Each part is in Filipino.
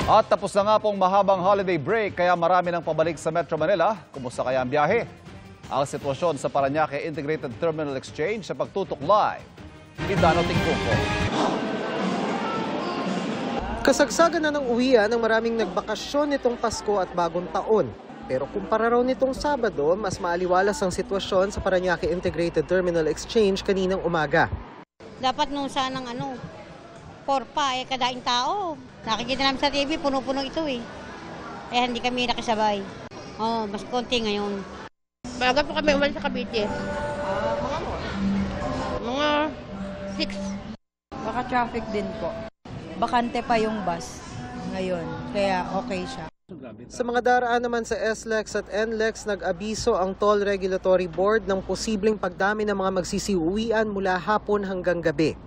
At tapos na nga pong mahabang holiday break kaya marami nang pabalik sa Metro Manila. Kumusta kaya ang biyahe? Ang sitwasyon sa Parañaque Integrated Terminal Exchange sa pagtutok live ni Dano Tingkungko. Kasagsagan na ng uwian ng maraming nagbakasyon nitong Pasko at Bagong Taon. Pero kumpara raw nitong Sabado, mas maaliwalas ang sitwasyon sa Parañaque Integrated Terminal Exchange kaninang umaga. Dapat nung sanang 4 pa, kadaing tao. Nakikita namin sa TV, puno-puno ito eh. Hindi kami nakisabay. Mas konti ngayon. Baga po kami umalis sa Cavite. Mga 6. Baka traffic din po. Bakante pa yung bus ngayon, kaya okay siya. Sa mga daraan naman sa SLEX at NLEX, nag-abiso ang Toll Regulatory Board ng posibleng pagdami ng mga magsisiuwian mula hapon hanggang gabi.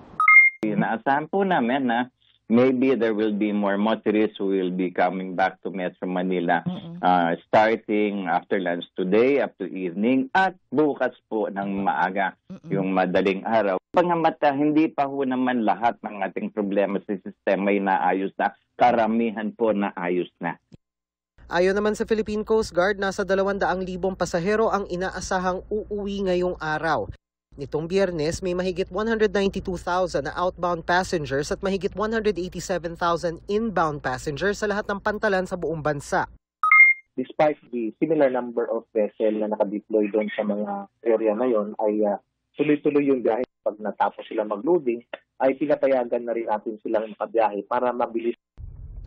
Inaasahan po namin na maybe there will be more motorists who will be coming back to Metro Manila starting after lunch today up to evening at bukas po ng maaga, yung madaling araw. Pangamata, hindi pa ho naman lahat ng ating problema sa sistema ay naayos na. Karamihan po naayos na. Ayon naman sa Philippine Coast Guard, nasa 200,000 pasahero ang inaasahang uuwi ngayong araw. Nitong Biyernes, may mahigit 192,000 na outbound passengers at mahigit 187,000 inbound passengers sa lahat ng pantalan sa buong bansa. Despite the similar number of vessels na nakadeploy doon sa mga area na yon, ay tuloy-tuloy yung biyahe. Pag natapos sila mag-loading, ay pinapayagan na rin natin silang makabiyahe para mabilis.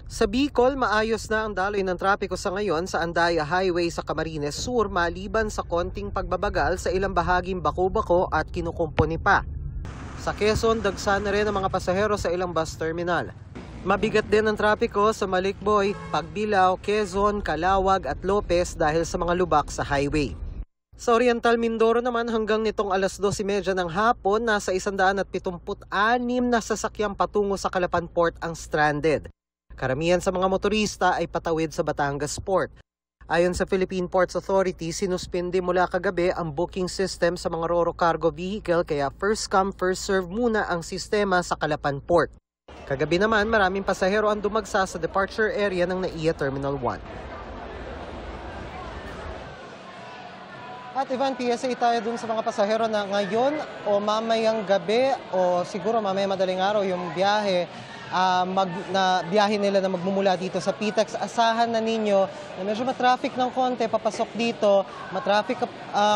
Sa Bicol, maayos na ang daloy ng trapiko sa ngayon sa Andaya Highway sa Camarines Sur maliban sa konting pagbabagal sa ilang bahaging Bako-Bako at Kinukumpuni pa. Sa Quezon, dagsa na rin ang mga pasahero sa ilang bus terminal. Mabigat din ang trapiko sa Malikboy, Pagbilao, Quezon, Calawag at Lopez dahil sa mga lubak sa highway. Sa Oriental Mindoro naman hanggang nitong alas 12:30 ng hapon, nasa 176 na sasakyang patungo sa Calapan Port ang stranded. Karamihan sa mga motorista ay patawid sa Batangas Port. Ayon sa Philippine Ports Authority, sinuspindi mula kagabi ang booking system sa mga Ro-Ro cargo vehicle kaya first come first serve muna ang sistema sa Calapan Port. Kagabi naman maraming pasahero ang dumagsa sa departure area ng NAIA Terminal 1. At Ivan, PSA tayo dun sa mga pasahero na ngayon o mamayang gabi o siguro mamaya madaling araw yung biyahe na biyahe nila na magmumula dito sa PTEX. Asahan na ninyo na medyo matraffic ng konti papasok dito, matraffic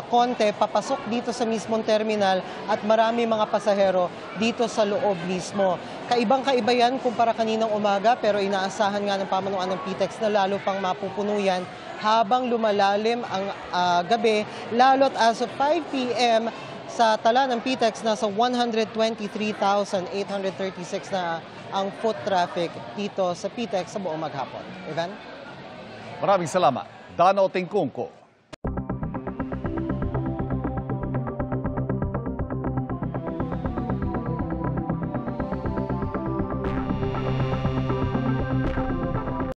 konti papasok dito sa mismong terminal at marami mga pasahero dito sa loob mismo. Kaibang-kaiba yan kumpara kaninang umaga pero inaasahan nga ng pamunuan ng PTEX na lalo pang mapupuno yan habang lumalalim ang gabi, lalo't as of 5 p.m. sa tala ng PTEX nasa 123,836 na ang foot traffic dito sa PTEX sa buong maghapon. Ivan? Maraming salamat, Dano Tingkungko.